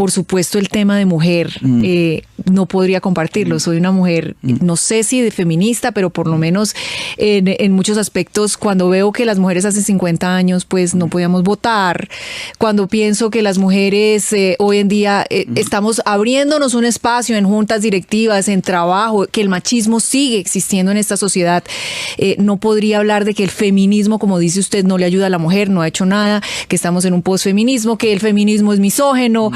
por supuesto el tema de mujer no podría compartirlo. Soy una mujer, no sé si de feminista, pero por lo menos en muchos aspectos, cuando veo que las mujeres hace 50 años pues no podíamos votar, cuando pienso que las mujeres hoy en día estamos abriéndonos un espacio en juntas directivas, en trabajo, que el machismo sigue existiendo en esta sociedad, no podría hablar de que el feminismo, como dice usted, no le ayuda a la mujer, no ha hecho nada, que estamos en un posfeminismo, que el feminismo es misógeno.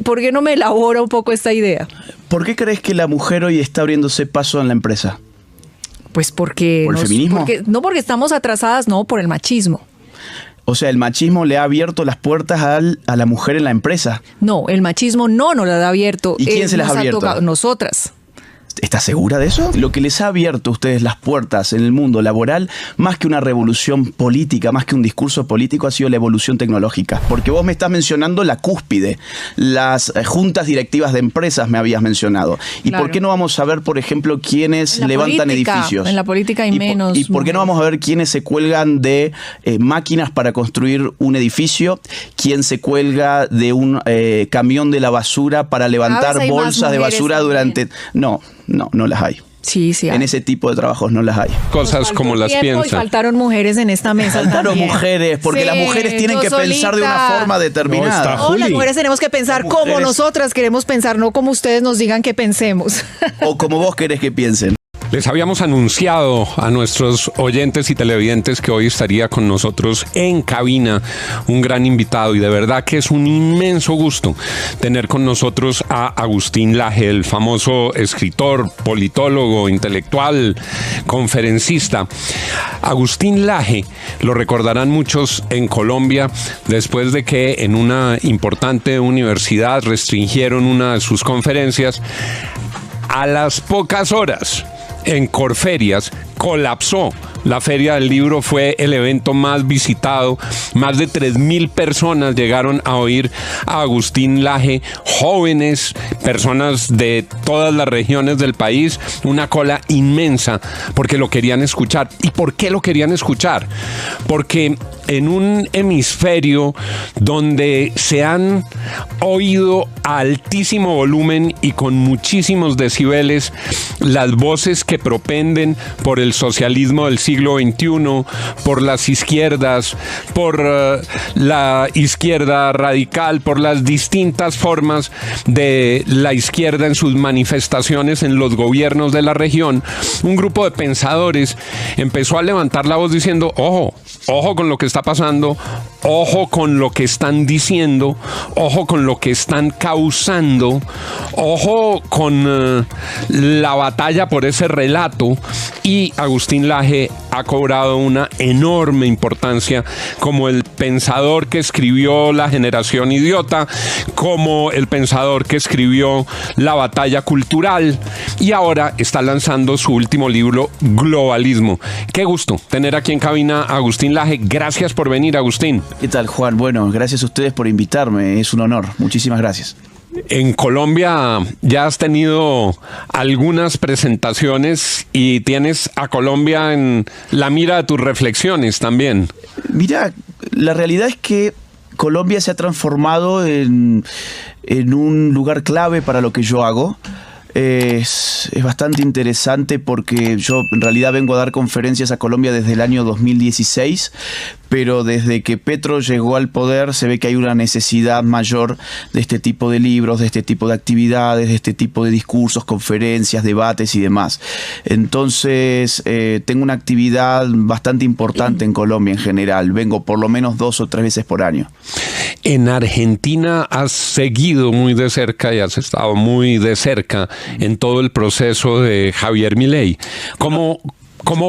¿Por qué no me elabora un poco esta idea? ¿Por qué crees que la mujer hoy está abriéndose paso en la empresa? Pues porque... ¿Por el feminismo? No porque estamos atrasadas, no, por el machismo. O sea, el machismo le ha abierto las puertas a la mujer en la empresa. No, el machismo no nos las ha abierto. ¿Y quién se las ha abierto? Nosotras. ¿Estás segura de eso? Lo que les ha abierto a ustedes las puertas en el mundo laboral, más que una revolución política, más que un discurso político, ha sido la evolución tecnológica. Porque vos me estás mencionando la cúspide, las juntas directivas de empresas me habías mencionado. ¿Y claro. por qué no vamos a ver, por ejemplo, quiénes levantan edificios? En la política hay menos. ¿Y por qué no vamos a ver quiénes se cuelgan de máquinas para construir un edificio? ¿Quién se cuelga de un camión de la basura para levantar bolsas de basura durante... No las hay. Sí, en ese tipo de trabajos no las hay. Cosas como las piensan. Y faltaron mujeres en esta mesa. Faltaron mujeres, porque sí, las mujeres tienen que pensar de una forma determinada. No, las mujeres tenemos que pensar como nosotras queremos pensar, no como ustedes nos digan que pensemos. O como vos querés que piensen. Les habíamos anunciado a nuestros oyentes y televidentes que hoy estaría con nosotros en cabina un gran invitado, y de verdad que es un inmenso gusto tener con nosotros a Agustín Laje, el famoso escritor, politólogo, intelectual, conferencista. Agustín Laje lo recordarán muchos en Colombia después de que en una importante universidad restringieron una de sus conferencias. A las pocas horas, en Corferias, colapsó. La Feria del Libro fue el evento más visitado. Más de 3.000 personas llegaron a oír a Agustín Laje, jóvenes, personas de todas las regiones del país, una cola inmensa porque lo querían escuchar. ¿Y por qué lo querían escuchar? Porque en un hemisferio donde se han oído a altísimo volumen y con muchísimos decibeles las voces que propenden por el socialismo del siglo XXI, por las izquierdas, por la izquierda radical, por las distintas formas de la izquierda en sus manifestaciones en los gobiernos de la región, un grupo de pensadores empezó a levantar la voz diciendo: ojo con lo que está pasando, ojo con lo que están diciendo, ojo con lo que están causando, ojo con la batalla por ese relato. Y Agustín Laje ha cobrado una enorme importancia como el pensador que escribió La Generación Idiota, como el pensador que escribió La Batalla Cultural, y ahora está lanzando su último libro, Globalismo. Qué gusto tener aquí en cabina a Agustín Laje. Gracias por venir, Agustín. ¿Qué tal, Juan? Bueno, gracias a ustedes por invitarme. Es un honor. Muchísimas gracias. En Colombia ya has tenido algunas presentaciones y tienes a Colombia en la mira de tus reflexiones también. Mira, la realidad es que Colombia se ha transformado en un lugar clave para lo que yo hago. Es bastante interesante porque yo en realidad vengo a dar conferencias a Colombia desde el año 2016, pero desde que Petro llegó al poder se ve que hay una necesidad mayor de este tipo de libros, de este tipo de actividades, de este tipo de discursos, conferencias, debates y demás. Entonces tengo una actividad bastante importante en Colombia en general. Vengo por lo menos 2 o 3 veces por año. En Argentina has seguido muy de cerca y has estado muy de cerca en todo el proceso de Javier Milei. ¿Cómo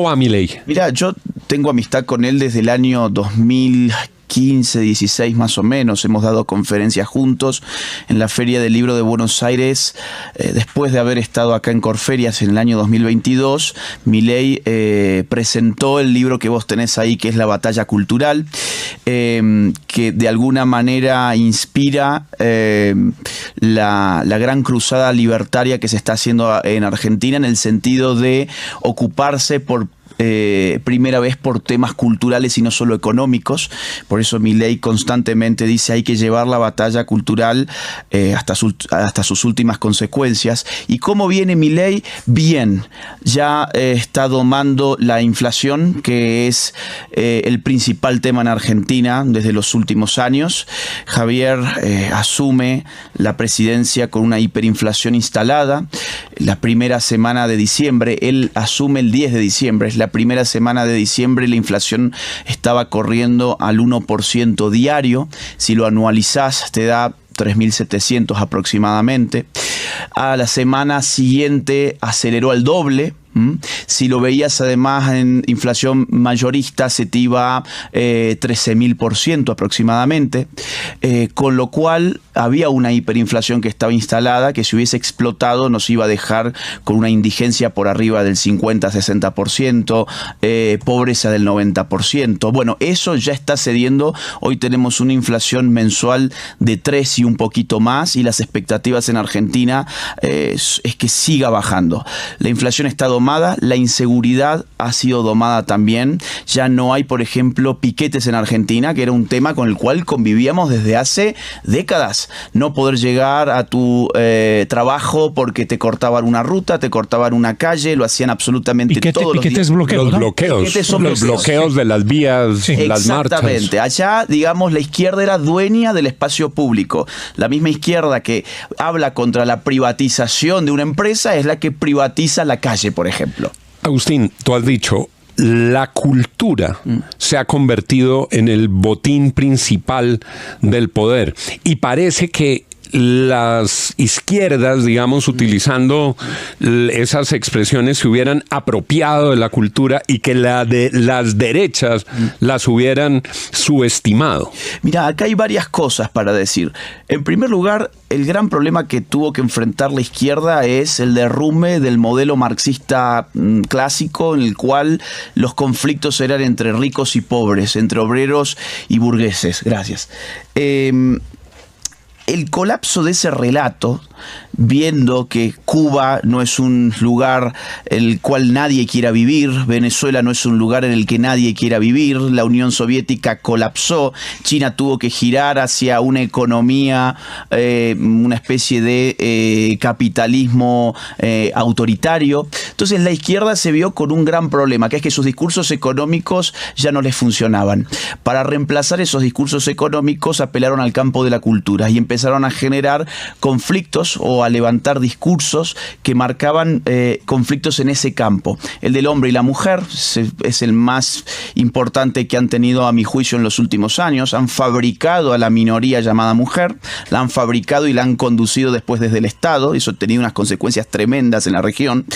va Milei? Mira, yo tengo amistad con él desde el año 2015, 16 más o menos. Hemos dado conferencias juntos en la Feria del Libro de Buenos Aires. Después de haber estado acá en Corferias en el año 2022, Milei presentó el libro que vos tenés ahí, que es La Batalla Cultural, que de alguna manera inspira la gran cruzada libertaria que se está haciendo en Argentina, en el sentido de ocuparse por primera vez por temas culturales y no solo económicos. Por eso Milei constantemente dice hay que llevar la batalla cultural hasta sus últimas consecuencias. ¿Y cómo viene Milei? Bien, ya está domando la inflación, que es el principal tema en Argentina desde los últimos años. Javier asume la presidencia con una hiperinflación instalada. La primera semana de diciembre, él asume el 10 de diciembre, es la primera semana de diciembre, la inflación estaba corriendo al 1% diario. Si lo anualizás, te da 3.700 aproximadamente. A la semana siguiente aceleró al doble. Si lo veías además en inflación mayorista, se te iba 13.000% aproximadamente, con lo cual había una hiperinflación que estaba instalada, que si hubiese explotado nos iba a dejar con una indigencia por arriba del 50-60%, pobreza del 90%. Bueno, eso ya está cediendo. Hoy tenemos una inflación mensual de 3 y un poquito más, y las expectativas en Argentina es que siga bajando. La inflación está domada. La inseguridad ha sido domada también. Ya no hay, por ejemplo, piquetes en Argentina, que era un tema con el cual convivíamos desde hace décadas. No poder llegar a tu trabajo porque te cortaban una ruta, te cortaban una calle, lo hacían absolutamente todos los días. Los bloqueos de las vías, sí, las marchas. Exactamente. Allá, digamos, la izquierda era dueña del espacio público. La misma izquierda que habla contra la privatización de una empresa es la que privatiza la calle, por ejemplo. Agustín, tú has dicho, la cultura se ha convertido en el botín principal del poder, y parece que las izquierdas, digamos, utilizando esas expresiones, se hubieran apropiado de la cultura y que las derechas las hubieran subestimado. Mira, acá hay varias cosas para decir. En primer lugar, el gran problema que tuvo que enfrentar la izquierda es el derrumbe del modelo marxista clásico, en el cual los conflictos eran entre ricos y pobres, entre obreros y burgueses. Gracias. El colapso de ese relato, viendo que Cuba no es un lugar en el cual nadie quiera vivir, Venezuela no es un lugar en el que nadie quiera vivir, la Unión Soviética colapsó, China tuvo que girar hacia una economía, una especie de capitalismo autoritario. Entonces la izquierda se vio con un gran problema, que es que sus discursos económicos ya no les funcionaban. Para reemplazar esos discursos económicos apelaron al campo de la cultura y empezaron a generar conflictos o a levantar discursos que marcaban conflictos en ese campo. El del hombre y la mujer es el más importante que han tenido, a mi juicio, en los últimos años. Han fabricado a la minoría llamada mujer, la han fabricado y la han conducido después desde el Estado. Eso ha tenido unas consecuencias tremendas en la región.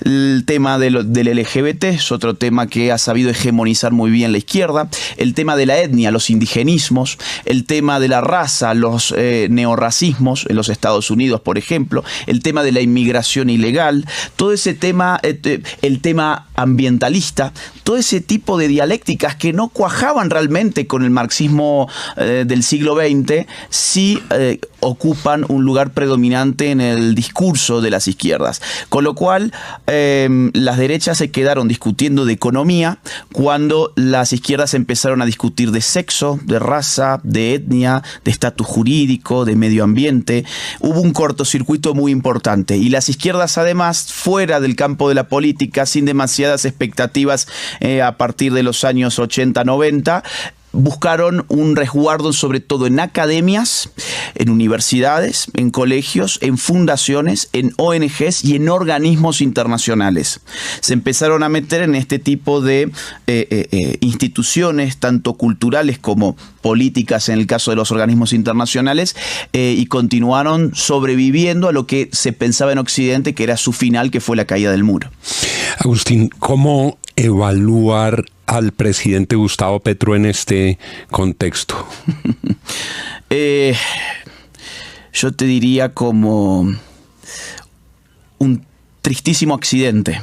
El tema del LGBT es otro tema que ha sabido hegemonizar muy bien la izquierda. El tema de la etnia, los indigenismos. El tema de la raza, los neorracismos en los Estados Unidos, por ejemplo, el tema de la inmigración ilegal, todo ese tema, el tema ambientalista, todo ese tipo de dialécticas que no cuajaban realmente con el marxismo del siglo XX, sí ocupan un lugar predominante en el discurso de las izquierdas. Con lo cual, las derechas se quedaron discutiendo de economía cuando las izquierdas empezaron a discutir de sexo, de raza, de etnia, de estatus jurídico, de medio ambiente. Hubo un cortocircuito muy importante, y las izquierdas, además, fuera del campo de la política, sin demasiadas expectativas a partir de los años 80-90, buscaron un resguardo sobre todo en academias, en universidades, en colegios, en fundaciones, en ONGs y en organismos internacionales. Se empezaron a meter en este tipo de instituciones, tanto culturales como políticas en el caso de los organismos internacionales, y continuaron sobreviviendo a lo que se pensaba en Occidente que era su final, que fue la caída del muro. Agustín, ¿cómo evaluar al presidente Gustavo Petro en este contexto? Yo te diría como un tristísimo accidente.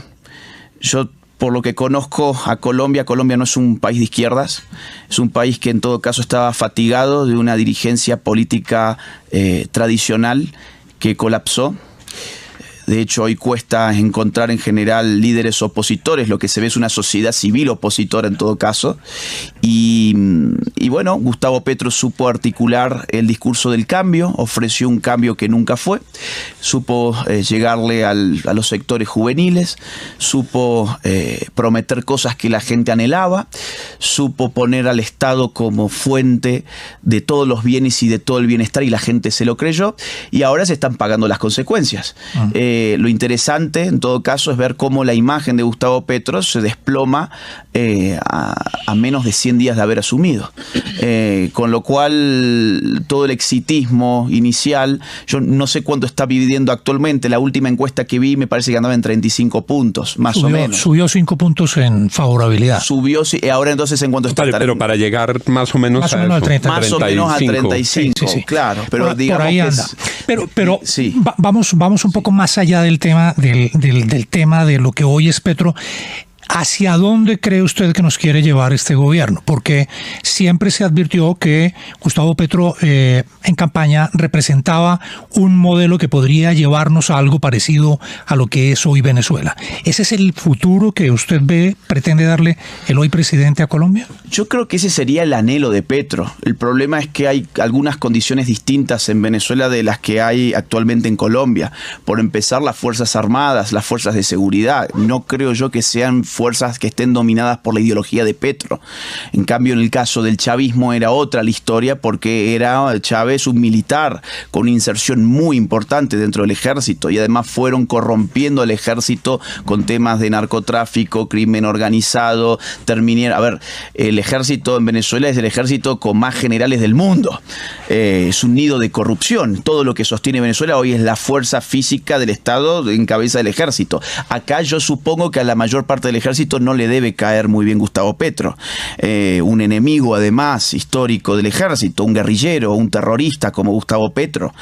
Yo, por lo que conozco a Colombia, Colombia no es un país de izquierdas, es un país que en todo caso estaba fatigado de una dirigencia política tradicional que colapsó. De hecho, hoy cuesta encontrar en general líderes opositores. Lo que se ve es una sociedad civil opositora en todo caso. Y bueno, Gustavo Petro supo articular el discurso del cambio, ofreció un cambio que nunca fue, supo llegarle a los sectores juveniles, supo prometer cosas que la gente anhelaba, supo poner al Estado como fuente de todos los bienes y de todo el bienestar, y la gente se lo creyó, y ahora se están pagando las consecuencias. Lo interesante, en todo caso, es ver cómo la imagen de Gustavo Petro se desploma a menos de 100 días de haber asumido. Con lo cual, todo el exitismo inicial, yo no sé cuánto está viviendo actualmente. La última encuesta que vi me parece que andaba en 35 puntos, más o menos. Subió 5 puntos en favorabilidad. Subió, sí, ahora entonces en cuánto está. Pero para llegar más o menos a al 30, más o menos a 35, sí. claro. Pero por digamos ahí que anda. Pero sí. Vamos un poco más allá del tema del tema de lo que hoy es Petro. ¿Hacia dónde cree usted que nos quiere llevar este gobierno? Porque siempre se advirtió que Gustavo Petro en campaña representaba un modelo que podría llevarnos a algo parecido a lo que es hoy Venezuela. ¿Ese es el futuro que usted pretende darle el hoy presidente a Colombia? Yo creo que ese sería el anhelo de Petro. El problema es que hay algunas condiciones distintas en Venezuela de las que hay actualmente en Colombia. Por empezar, las Fuerzas Armadas, las fuerzas de seguridad. No creo yo que sean fuerzas que estén dominadas por la ideología de Petro. En cambio, en el caso del chavismo era otra la historia, porque era Chávez un militar con una inserción muy importante dentro del ejército, y además fueron corrompiendo al ejército con temas de narcotráfico, crimen organizado. A ver, el ejército en Venezuela es el ejército con más generales del mundo. Es un nido de corrupción. Todo lo que sostiene Venezuela hoy es la fuerza física del Estado en cabeza del ejército. Acá yo supongo que a la mayor parte del ejército no le debe caer muy bien Gustavo Petro, un enemigo además histórico del ejército, un guerrillero, un terrorista como Gustavo Petro,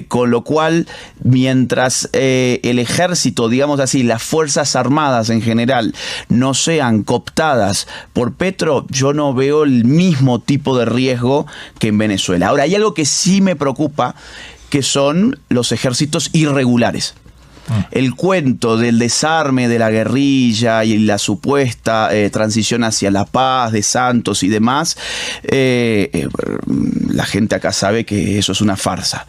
con lo cual mientras el ejército, digamos así, las fuerzas armadas en general no sean cooptadas por Petro, yo no veo el mismo tipo de riesgo que en Venezuela. Ahora, hay algo que sí me preocupa, que son los ejércitos irregulares. El cuento del desarme de la guerrilla y la supuesta transición hacia la paz de Santos y demás, la gente acá sabe que eso es una farsa,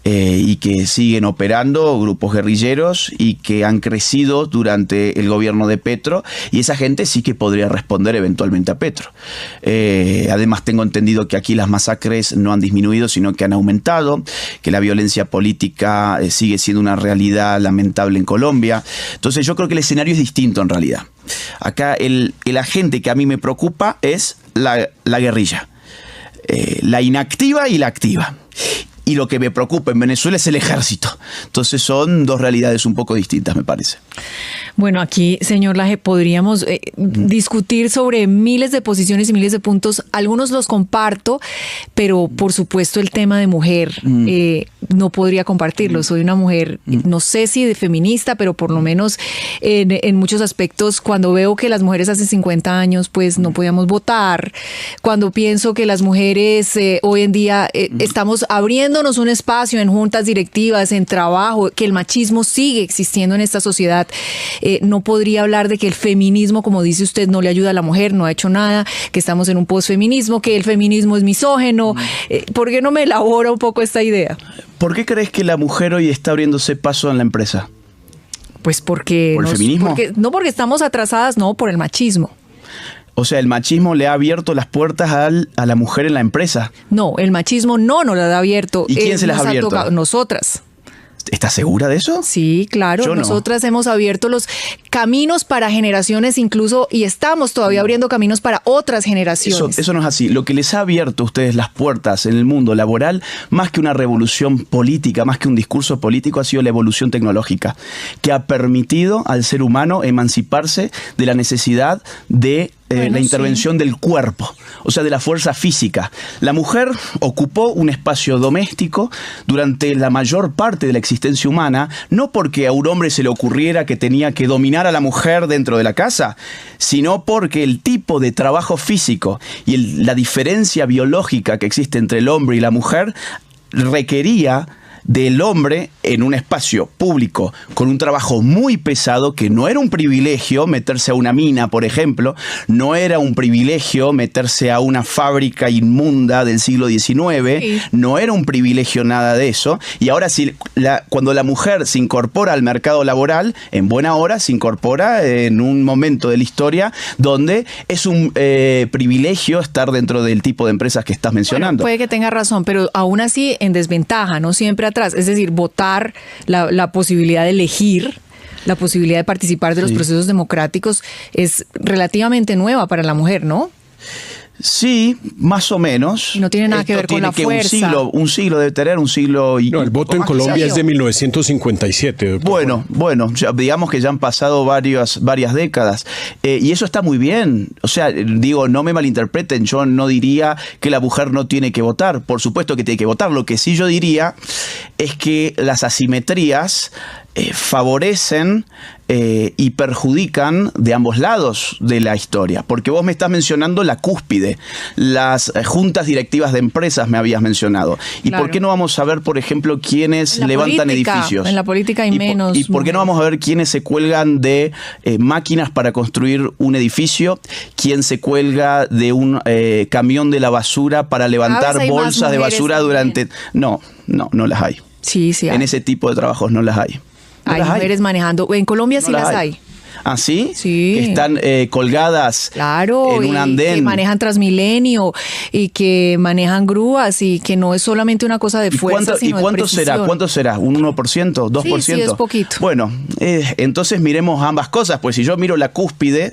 y que siguen operando grupos guerrilleros y que han crecido durante el gobierno de Petro, y esa gente sí que podría responder eventualmente a Petro. Además, tengo entendido que aquí las masacres no han disminuido, sino que han aumentado, que la violencia política sigue siendo una realidad lamentable en Colombia. Entonces yo creo que el escenario es distinto en realidad. Acá el agente que a mí me preocupa es la guerrilla, la inactiva y la activa. Y lo que me preocupa en Venezuela es el ejército. Entonces son dos realidades un poco distintas, me parece. Bueno, aquí, señor Laje, podríamos discutir sobre miles de posiciones y miles de puntos. Algunos los comparto, pero por supuesto el tema de mujer no podría compartirlo. Soy una mujer, no sé si de feminista, pero por lo menos en muchos aspectos, cuando veo que las mujeres hace 50 años pues no podíamos votar, cuando pienso que las mujeres hoy en día estamos abriéndonos un espacio en juntas directivas, en trabajo, que el machismo sigue existiendo en esta sociedad, no podría hablar de que el feminismo, como dice usted, no le ayuda a la mujer, no ha hecho nada, que estamos en un posfeminismo, que el feminismo es misógeno. ¿Por qué no me elabora un poco esta idea? ¿Por qué crees que la mujer hoy está abriéndose paso en la empresa? Pues porque... ¿Por el feminismo? No porque estamos atrasadas, no, por el machismo. O sea, el machismo le ha abierto las puertas a la mujer en la empresa. No, el machismo no nos las ha abierto. ¿Y quién se las ha abierto? Nosotras. ¿Estás segura de eso? Sí, claro. Yo no. Nosotras hemos abierto los caminos para generaciones incluso, y estamos todavía abriendo caminos para otras generaciones. Eso no es así. Lo que les ha abierto a ustedes las puertas en el mundo laboral, más que una revolución política, más que un discurso político, ha sido la evolución tecnológica, que ha permitido al ser humano emanciparse de la necesidad de la intervención del cuerpo, o sea, de la fuerza física. La mujer ocupó un espacio doméstico durante la mayor parte de la existencia humana, no porque a un hombre se le ocurriera que tenía que dominar a la mujer dentro de la casa, sino porque el tipo de trabajo físico y la diferencia biológica que existe entre el hombre y la mujer requería del hombre en un espacio público con un trabajo muy pesado, que no era un privilegio meterse a una mina, por ejemplo, no era un privilegio meterse a una fábrica inmunda del siglo XIX, sí. No era un privilegio nada de eso, y ahora cuando la mujer se incorpora al mercado laboral, en buena hora se incorpora en un momento de la historia donde es un privilegio estar dentro del tipo de empresas que estás mencionando. Bueno, puede que tenga razón, pero aún así en desventaja, no siempre atrás. Es decir, votar, la posibilidad de elegir, la posibilidad de participar de los procesos democráticos es relativamente nueva para la mujer, ¿no? Sí, más o menos. Y no tiene nada que ver con la fuerza. Un siglo debe tener, un siglo y... No, el voto en Colombia es de 1957. Doctor. Bueno, digamos que ya han pasado varias décadas. Y eso está muy bien. O sea, digo, no me malinterpreten, yo no diría que la mujer no tiene que votar. Por supuesto que tiene que votar. Lo que sí yo diría es que las asimetrías favorecen y perjudican de ambos lados de la historia, porque vos me estás mencionando la cúspide, las juntas directivas de empresas me habías mencionado. ¿Y claro, por qué no vamos a ver, por ejemplo, quiénes levantan edificios? En la política hay menos. ¿Y por qué no vamos a ver quiénes se cuelgan de máquinas para construir un edificio? ¿Quién se cuelga de un camión de la basura para levantar bolsas de basura durante...? No las hay. Sí, hay. En ese tipo de trabajos no las hay. Hay mujeres manejando. En Colombia sí las hay. ¿Ah, sí? Sí. Que están colgadas en un andén. Que manejan Transmilenio y que manejan grúas y que no es solamente una cosa de fuerza, sino de precisión. ¿Cuánto será? ¿Un 1%? ¿2%? Sí, es poquito. Bueno, entonces miremos ambas cosas. Pues si yo miro la cúspide,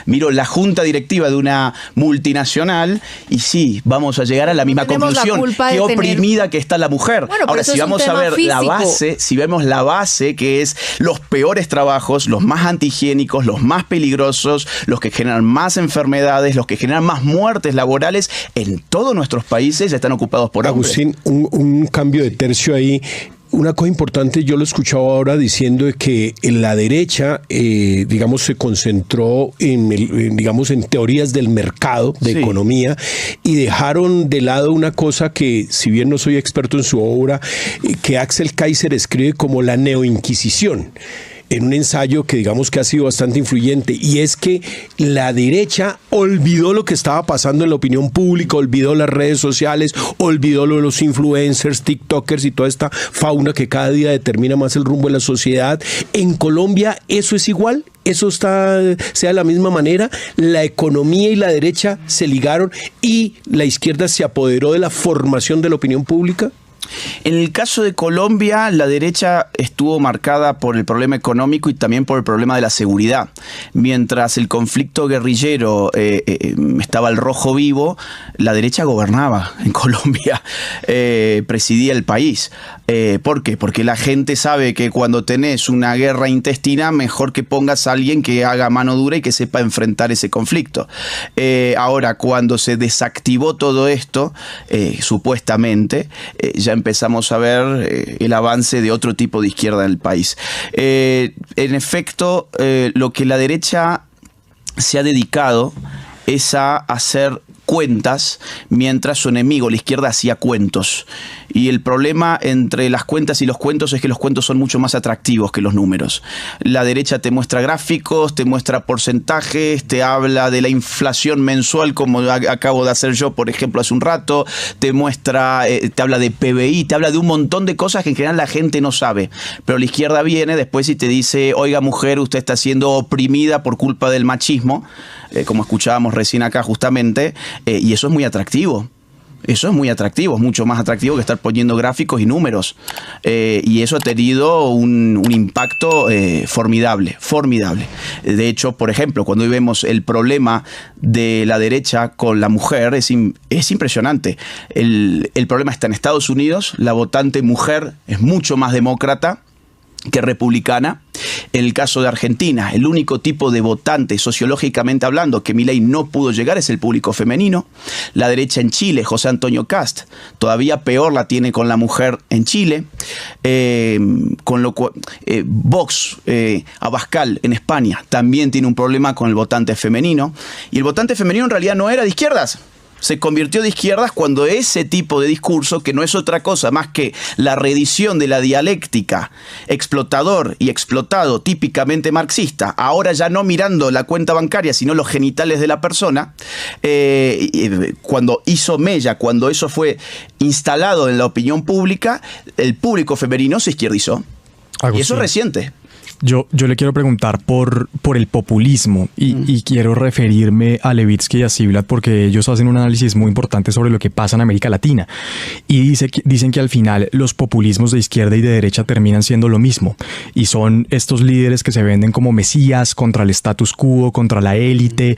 miro la junta directiva de una multinacional, y sí, vamos a llegar a la misma conclusión. Qué oprimida que está la mujer. Bueno, ahora, si vamos a ver físico. si vemos la base, que es los peores trabajos, los más antihigiénicos, los más peligrosos, los que generan más enfermedades, los que generan más muertes laborales, en todos nuestros países están ocupados por hombres. Agustín, un cambio de tercio ahí. Una cosa importante, yo lo escuchaba ahora diciendo que en la derecha, digamos, se concentró en teorías del mercado, de economía, y dejaron de lado una cosa que, si bien no soy experto en su obra, que Axel Kaiser escribe como la neoinquisición, en un ensayo que digamos que ha sido bastante influyente, y es que la derecha olvidó lo que estaba pasando en la opinión pública, olvidó las redes sociales, olvidó lo de los influencers, tiktokers y toda esta fauna que cada día determina más el rumbo de la sociedad. En Colombia eso es igual, eso sea de la misma manera, la economía y la derecha se ligaron y la izquierda se apoderó de la formación de la opinión pública. En el caso de Colombia, la derecha estuvo marcada por el problema económico y también por el problema de la seguridad. Mientras el conflicto guerrillero estaba al rojo vivo, la derecha gobernaba en Colombia, presidía el país. ¿Por qué? Porque la gente sabe que cuando tenés una guerra intestina, mejor que pongas a alguien que haga mano dura y que sepa enfrentar ese conflicto. Ahora, cuando se desactivó todo esto, supuestamente, ya empezamos a ver el avance de otro tipo de izquierda en el país. En efecto, lo que la derecha se ha dedicado es a hacer cuentas, mientras su enemigo, la izquierda, hacía cuentos. Y el problema entre las cuentas y los cuentos es que los cuentos son mucho más atractivos que los números. La derecha te muestra gráficos, te muestra porcentajes, te habla de la inflación mensual, como acabo de hacer yo, por ejemplo, hace un rato, te muestra, te habla de PBI, te habla de un montón de cosas que en general la gente no sabe. Pero la izquierda viene después y te dice: oiga, mujer, usted está siendo oprimida por culpa del machismo, como escuchábamos recién acá justamente, y eso es muy atractivo. Eso es muy atractivo, es mucho más atractivo que estar poniendo gráficos y números. Y eso ha tenido un impacto formidable. De hecho, por ejemplo, cuando hoy vemos el problema de la derecha con la mujer, es impresionante. El problema está en Estados Unidos, la votante mujer es mucho más demócrata que republicana. En el caso de Argentina, el único tipo de votante, sociológicamente hablando, que Milei no pudo llegar es el público femenino. La derecha en Chile, José Antonio Kast, todavía peor la tiene con la mujer en Chile. Con lo cual, Vox, Abascal en España, también tiene un problema con el votante femenino. Y el votante femenino en realidad no era de izquierdas. Se convirtió de izquierdas cuando ese tipo de discurso, que no es otra cosa más que la reedición de la dialéctica explotador y explotado típicamente marxista, ahora ya no mirando la cuenta bancaria, sino los genitales de la persona, cuando hizo mella, cuando eso fue instalado en la opinión pública, el público femenino se izquierdizó. Agustín. Y eso es reciente. Yo le quiero preguntar por el populismo y quiero referirme a Levitsky y a Ziblatt porque ellos hacen un análisis muy importante sobre lo que pasa en América Latina y dicen que al final los populismos de izquierda y de derecha terminan siendo lo mismo y son estos líderes que se venden como mesías contra el status quo, contra la élite,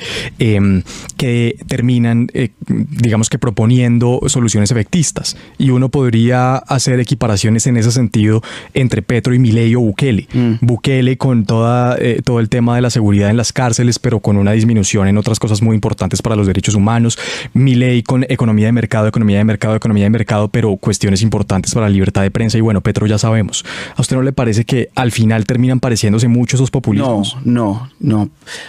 que terminan, digamos que proponiendo soluciones efectistas, y uno podría hacer equiparaciones en ese sentido entre Petro y Milei o Bukele. Bukele con todo el tema de la seguridad en las cárceles, pero con una disminución en otras cosas muy importantes para los derechos humanos. Milei con economía de mercado, pero cuestiones importantes para la libertad de prensa. Y bueno, Petro ya sabemos. ¿A usted no le parece que al final terminan pareciéndose mucho esos populismos? No.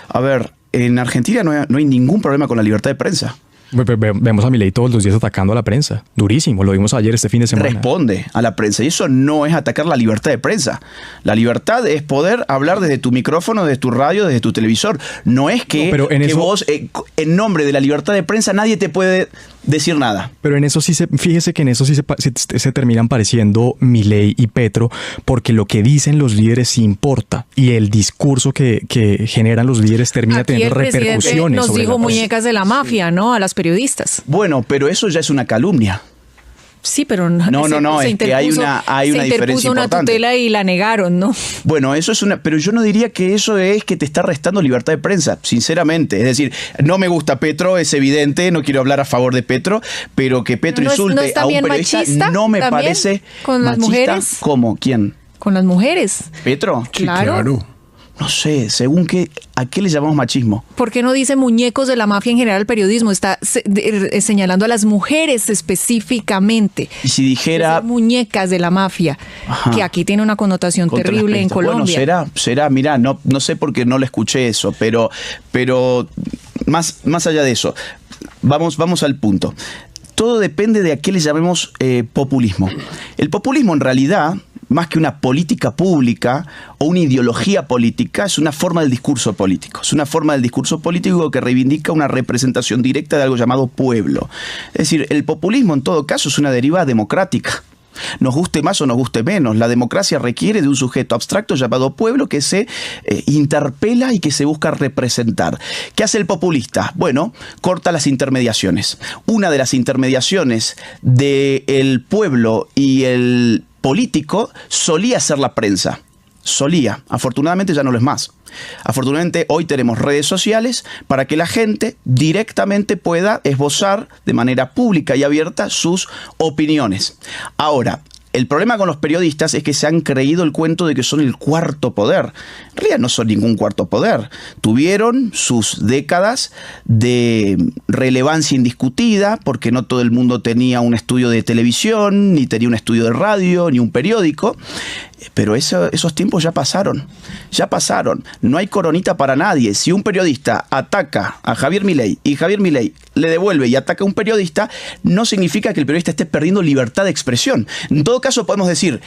A ver, en Argentina no hay ningún problema con la libertad de prensa. Vemos a Milei todos los días atacando a la prensa. Durísimo, lo vimos ayer, este fin de semana. Responde a la prensa, y eso no es atacar la libertad de prensa. La libertad es poder hablar desde tu micrófono, desde tu radio, desde tu televisor. No es que, vos, en nombre de la libertad de prensa, nadie te puede decir nada. Pero en eso sí fíjese que en eso sí se terminan pareciendo Milei y Petro, porque lo que dicen los líderes sí importa, y el discurso que generan los líderes termina teniendo repercusiones. Nos dijo muñecas de la mafia, ¿no? A las periodistas. Bueno, pero eso ya es una calumnia. Sí, pero no, es que hay una diferencia una importante. Tutela y la negaron, ¿no? Bueno, eso es pero yo no diría que eso es que te está restando libertad de prensa, sinceramente. Es decir, no me gusta Petro, es evidente, no quiero hablar a favor de Petro, pero que Petro insulte a un periodista machista, no me parece con las machista. Mujeres. ¿Cómo? ¿Quién? Con las mujeres. ¿Petro? Claro. No sé, según ¿a qué le llamamos machismo? ¿Por qué no dice muñecos de la mafia en general el periodismo? Está señalando a las mujeres específicamente. Y si dijera... muñecas de la mafia, que aquí tiene una connotación terrible en Colombia. Bueno, será, mirá, no sé por qué no le escuché eso, pero más allá de eso, vamos al punto. Todo depende de a qué le llamemos populismo. El populismo en realidad, más que una política pública o una ideología política, es una forma del discurso político. Es una forma del discurso político que reivindica una representación directa de algo llamado pueblo. Es decir, el populismo en todo caso es una deriva democrática. Nos guste más o nos guste menos, la democracia requiere de un sujeto abstracto llamado pueblo que se interpela y que se busca representar. ¿Qué hace el populista? Bueno, corta las intermediaciones. Una de las intermediaciones del pueblo y el político solía ser la prensa. Solía. Afortunadamente ya no lo es más. Afortunadamente hoy tenemos redes sociales para que la gente directamente pueda esbozar de manera pública y abierta sus opiniones. Ahora, el problema con los periodistas es que se han creído el cuento de que son el cuarto poder. En realidad no son ningún cuarto poder. Tuvieron sus décadas de relevancia indiscutida, porque no todo el mundo tenía un estudio de televisión, ni tenía un estudio de radio, ni un periódico. Pero esos tiempos ya pasaron. Ya pasaron. No hay coronita para nadie. Si un periodista ataca a Javier Milei y Javier Milei le devuelve y ataca a un periodista, no significa que el periodista esté perdiendo libertad de expresión. En todo caso podemos decir,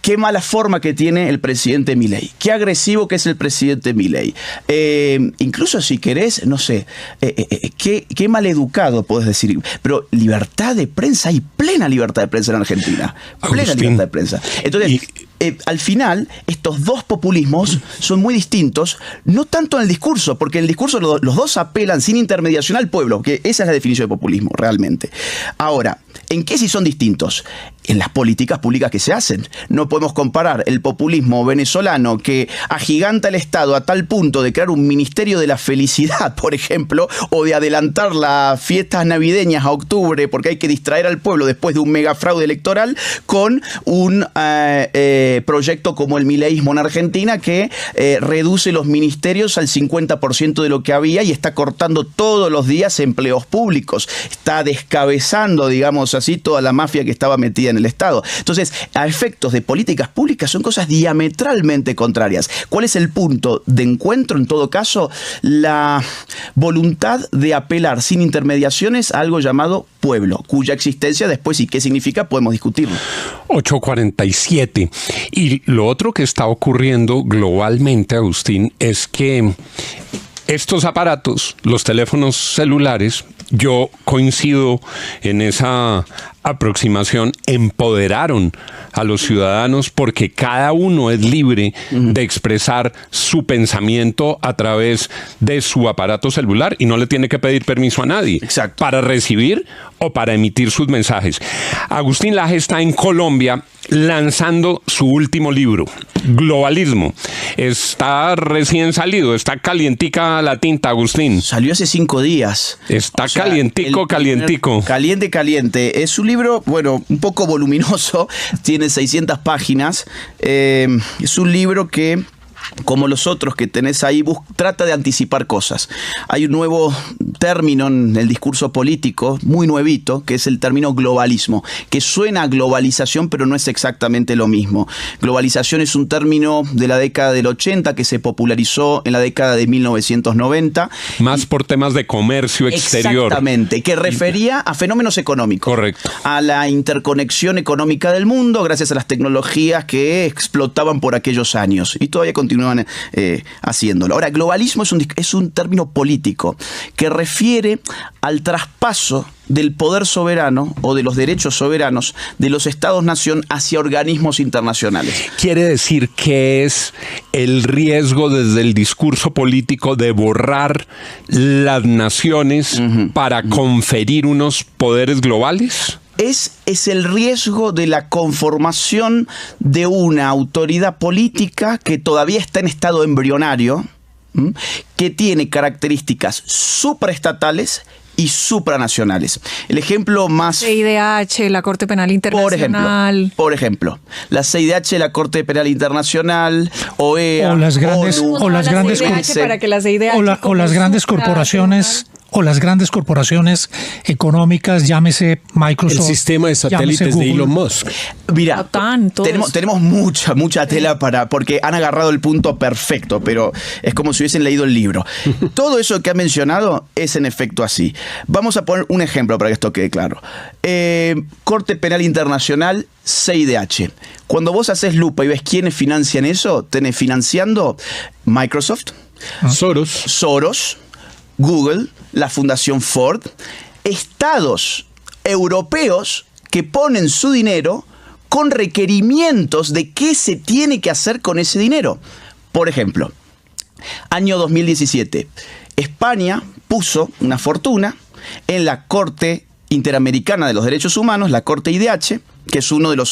qué mala forma que tiene el presidente Milei, qué agresivo que es el presidente Milei. Incluso si querés, no sé, qué maleducado podés decir. Pero libertad de prensa, hay plena libertad de prensa en Argentina. Plena libertad de prensa. Entonces, al final, estos dos populismos son muy distintos, no tanto en el discurso, porque en el discurso los dos apelan sin intermediación al pueblo, que esa es la definición de populismo, realmente. Ahora, ¿en qué sí son distintos? En las políticas públicas que se hacen. No podemos comparar el populismo venezolano que agiganta el Estado a tal punto de crear un ministerio de la felicidad, por ejemplo, o de adelantar las fiestas navideñas a octubre porque hay que distraer al pueblo después de un mega fraude electoral, con un proyecto como el mileísmo en Argentina que reduce los ministerios al 50% de lo que había y está cortando todos los días empleos públicos. Está descabezando, digamos así, toda la mafia que estaba metida en el Estado. Entonces, a efectos de política políticas públicas son cosas diametralmente contrarias. ¿Cuál es el punto de encuentro? En todo caso, la voluntad de apelar sin intermediaciones a algo llamado pueblo, cuya existencia después y qué significa podemos discutirlo. 8:47. Y lo otro que está ocurriendo globalmente, Agustín, es que estos aparatos, los teléfonos celulares, yo coincido en esa aproximación, empoderaron a los ciudadanos porque cada uno es libre de expresar su pensamiento a través de su aparato celular y no le tiene que pedir permiso a nadie. Exacto. Para recibir o para emitir sus mensajes. Agustín Laje está en Colombia lanzando su último libro, Globalismo. Está recién salido, está calientica la tinta, Agustín. Salió hace 5 días. Está O sea, calientico. Caliente. Es un libro, bueno, un poco voluminoso, tiene 600 páginas. Es un libro que, como los otros que tenés ahí, trata de anticipar cosas. Hay un nuevo término en el discurso político, muy nuevito, que es el término globalismo, que suena a globalización, pero no es exactamente lo mismo. Globalización es un término de la década del 80 que se popularizó en la década de 1990. Más por temas de comercio exterior. Exactamente, que refería a fenómenos económicos. Correcto. A la interconexión económica del mundo gracias a las tecnologías que explotaban por aquellos años. Y todavía continúan haciéndolo. Ahora, globalismo es un término político que refiere al traspaso del poder soberano o de los derechos soberanos de los Estados-nación hacia organismos internacionales. Quiere decir que es el riesgo desde el discurso político de borrar las naciones para conferir unos poderes globales. Es el riesgo de la conformación de una autoridad política que todavía está en estado embrionario, que tiene características supraestatales y supranacionales. El ejemplo más... CIDH, la Corte Penal Internacional. Por ejemplo, la CIDH, la Corte Penal Internacional, OEA, o las grandes, ONU, o las grandes, para que la CIDH o las grandes corporaciones. O las grandes corporaciones económicas, llámese Microsoft. El sistema de satélites de Elon Musk. Mira, OTAN, tenemos mucha tela porque han agarrado el punto perfecto, pero es como si hubiesen leído el libro. Todo eso que ha mencionado es en efecto así. Vamos a poner un ejemplo para que esto quede claro. Corte Penal Internacional, CIDH. Cuando vos haces lupa y ves quiénes financian eso, tenés financiando Microsoft, Soros, Google, la Fundación Ford, estados europeos que ponen su dinero con requerimientos de qué se tiene que hacer con ese dinero. Por ejemplo, año 2017, España puso una fortuna en la Corte Interamericana de los Derechos Humanos, la Corte IDH, que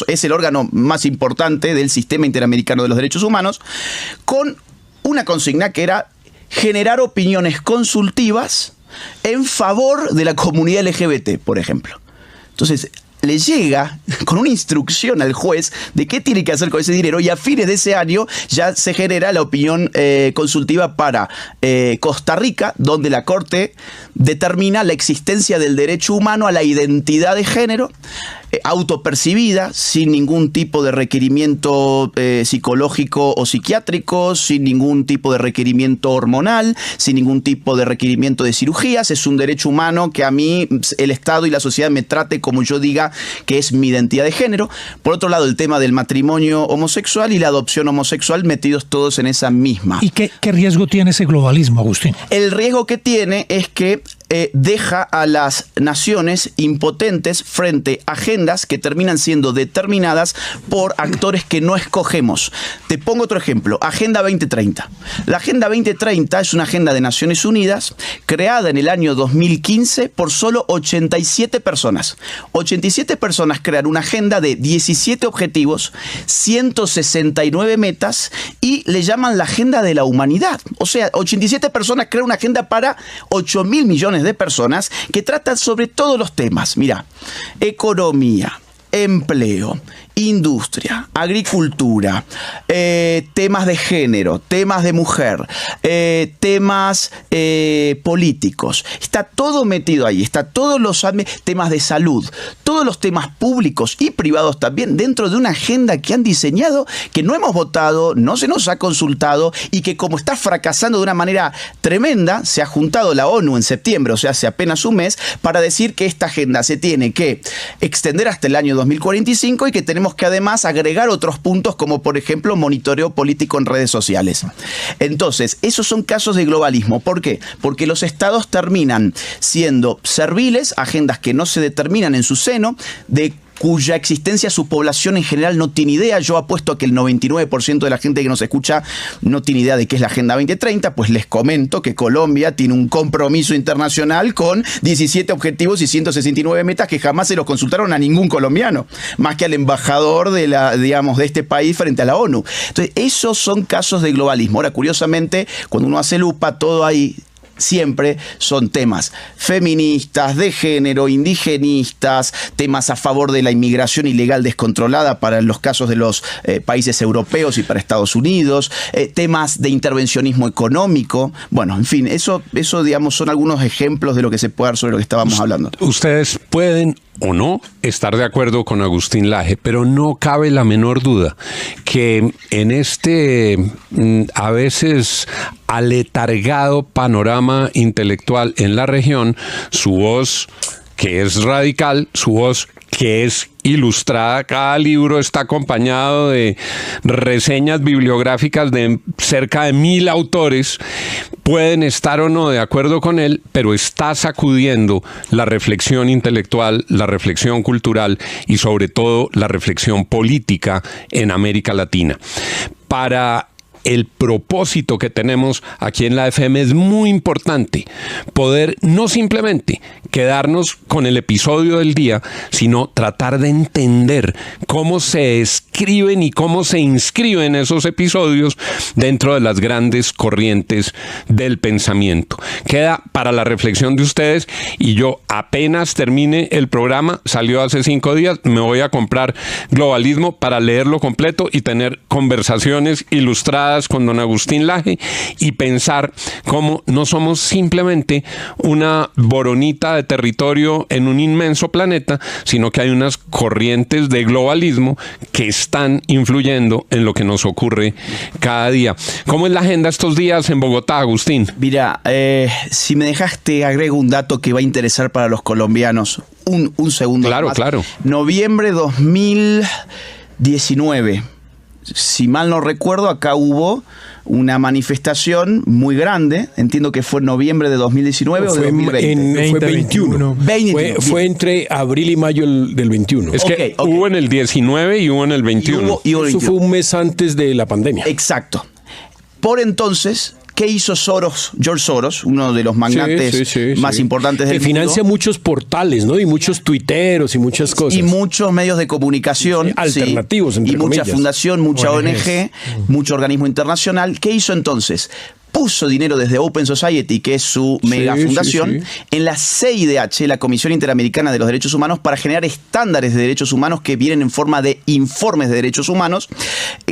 es el órgano más importante del sistema interamericano de los derechos humanos, con una consigna que era generar opiniones consultivas en favor de la comunidad LGBT, por ejemplo. Entonces, le llega con una instrucción al juez de qué tiene que hacer con ese dinero y a fines de ese año ya se genera la opinión consultiva para Costa Rica, donde la Corte determina la existencia del derecho humano a la identidad de género autopercibida, sin ningún tipo de requerimiento psicológico o psiquiátrico, sin ningún tipo de requerimiento hormonal, sin ningún tipo de requerimiento de cirugías. Es un derecho humano que a mí el Estado y la sociedad me trate como yo diga que es mi identidad de género. Por otro lado, el tema del matrimonio homosexual y la adopción homosexual metidos todos en esa misma. ¿Y qué riesgo tiene ese globalismo, Agustín? El riesgo que tiene es que deja a las naciones impotentes frente a agendas que terminan siendo determinadas por actores que no escogemos. Te pongo otro ejemplo, Agenda 2030. La Agenda 2030 es una agenda de Naciones Unidas creada en el año 2015 por solo 87 personas. 87 personas crean una agenda de 17 objetivos, 169 metas y le llaman la Agenda de la Humanidad. O sea, 87 personas crean una agenda para 8.000 millones de personas que tratan sobre todos los temas. Mira, economía, empleo, industria, agricultura, temas de género, temas de mujer, temas políticos. Está todo metido ahí, está todos los temas de salud, todos los temas públicos y privados también dentro de una agenda que han diseñado, que no hemos votado, no se nos ha consultado y que como está fracasando de una manera tremenda, se ha juntado la ONU en septiembre, o sea, hace apenas un mes, para decir que esta agenda se tiene que extender hasta el año 2045 y que tenemos que además agregar otros puntos como por ejemplo monitoreo político en redes sociales. Entonces, esos son casos de globalismo. ¿Por qué? Porque los estados terminan siendo serviles a agendas que no se determinan en su seno, de cuya existencia su población en general no tiene idea. Yo apuesto a que el 99% de la gente que nos escucha no tiene idea de qué es la Agenda 2030, pues les comento que Colombia tiene un compromiso internacional con 17 objetivos y 169 metas que jamás se los consultaron a ningún colombiano, más que al embajador de este país frente a la ONU. Entonces, esos son casos de globalismo. Ahora, curiosamente, cuando uno hace lupa, todo ahí siempre son temas feministas, de género, indigenistas, temas a favor de la inmigración ilegal descontrolada para los casos de los países europeos y para Estados Unidos, temas de intervencionismo económico. Bueno, en fin, eso digamos son algunos ejemplos de lo que se puede dar sobre lo que estábamos hablando. Ustedes pueden o no estar de acuerdo con Agustín Laje, pero no cabe la menor duda que en este a veces aletargado panorama intelectual en la región, su voz que es radical, su voz que es ilustrada, cada libro está acompañado de reseñas bibliográficas de cerca de 1000 autores, pueden estar o no de acuerdo con él, pero está sacudiendo la reflexión intelectual, la reflexión cultural y sobre todo la reflexión política en América Latina. Para el propósito que tenemos aquí en la FM es muy importante poder no simplemente quedarnos con el episodio del día, sino tratar de entender cómo se escriben y cómo se inscriben esos episodios dentro de las grandes corrientes del pensamiento. Queda para la reflexión de ustedes y yo apenas termine el programa, salió hace 5 días, me voy a comprar Globalismo para leerlo completo y tener conversaciones ilustradas con don Agustín Laje y pensar cómo no somos simplemente una boronita de territorio en un inmenso planeta, sino que hay unas corrientes de globalismo que están influyendo en lo que nos ocurre cada día. ¿Cómo es la agenda estos días en Bogotá, Agustín? Mira, si me dejaste, agrego un dato que va a interesar para los colombianos. Un segundo. Claro, más. claro. Noviembre 2019. Si mal no recuerdo, acá hubo una manifestación muy grande. Entiendo que fue en noviembre de 2019 o de 2020. Fue 21. Fue entre abril y mayo del 21. Es que hubo en el 19 y hubo en el 21. Eso fue un mes antes de la pandemia. Exacto. Por entonces, ¿qué hizo George Soros, uno de los magnates más importantes del mundo? Que financia muchos portales, ¿no? Y muchos tuiteros y muchas cosas. Y muchos medios de comunicación. Alternativos, entre comillas. Y mucha fundación, mucha ONG, mucho organismo internacional. ¿Qué hizo entonces? Puso dinero desde Open Society, que es su mega fundación, en la CIDH, la Comisión Interamericana de los Derechos Humanos, para generar estándares de derechos humanos que vienen en forma de informes de derechos humanos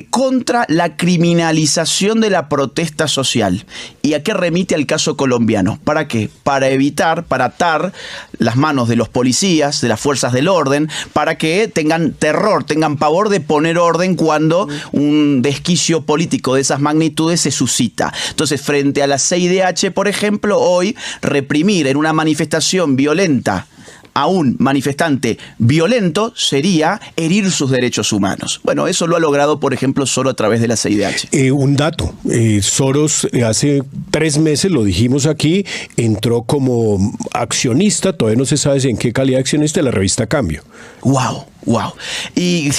contra la criminalización de la protesta social. ¿Y a qué remite al caso colombiano? ¿Para qué? Para evitar, para atar las manos de los policías, de las fuerzas del orden, para que tengan terror, tengan pavor de poner orden cuando un desquicio político de esas magnitudes se suscita. Entonces, frente a la CIDH, por ejemplo, hoy reprimir en una manifestación violenta a un manifestante violento sería herir sus derechos humanos. Bueno, eso lo ha logrado, por ejemplo, Soros a través de la CIDH. Un dato, Soros hace 3 meses, lo dijimos aquí, entró como accionista, todavía no se sabe en qué calidad de accionista, de la revista Cambio. ¡Wow! Y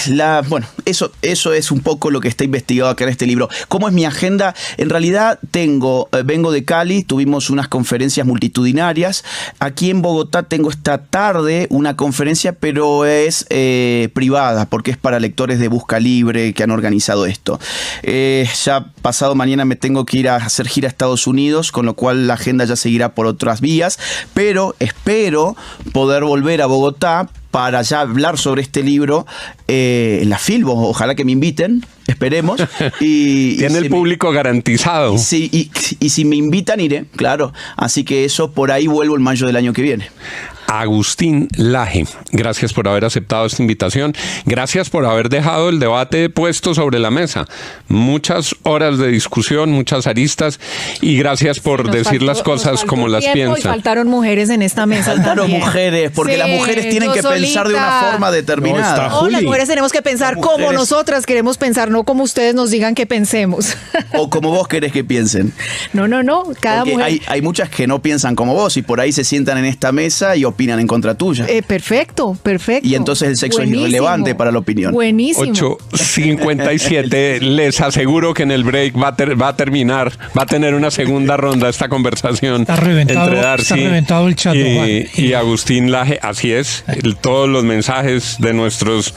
bueno, eso es un poco lo que está investigado acá en este libro. ¿Cómo es mi agenda? En realidad vengo de Cali, tuvimos unas conferencias multitudinarias. Aquí en Bogotá tengo esta tarde una conferencia, pero es privada, porque es para lectores de Busca Libre que han organizado esto. Ya pasado mañana me tengo que ir a hacer gira a Estados Unidos, con lo cual la agenda ya seguirá por otras vías, pero espero poder volver a Bogotá para ya hablar sobre este libro en la Filbo. Ojalá que me inviten, esperemos. Tiene el público garantizado. Sí, y si me invitan iré, claro. Así que eso, por ahí vuelvo en mayo del año que viene. Agustín Laje, gracias por haber aceptado esta invitación, gracias por haber dejado el debate puesto sobre la mesa, muchas horas de discusión, muchas aristas, y gracias por decir las cosas como las piensan. Faltaron mujeres en esta mesa. Faltaron también. mujeres, porque las mujeres tienen que pensar de una forma determinada. No, las mujeres tenemos que pensar como nosotras queremos pensar, no como ustedes nos digan que pensemos. O como vos querés que piensen. No, cada porque mujer... hay muchas que no piensan como vos y por ahí se sientan en esta mesa y opinan en contra tuya. Perfecto. Y entonces el sexo es irrelevante para la opinión. Buenísimo. 8:57. Les aseguro que en el break va a tener una segunda ronda esta conversación. Está reventado el chat. Y Agustín Laje, así es. Todos los mensajes de nuestros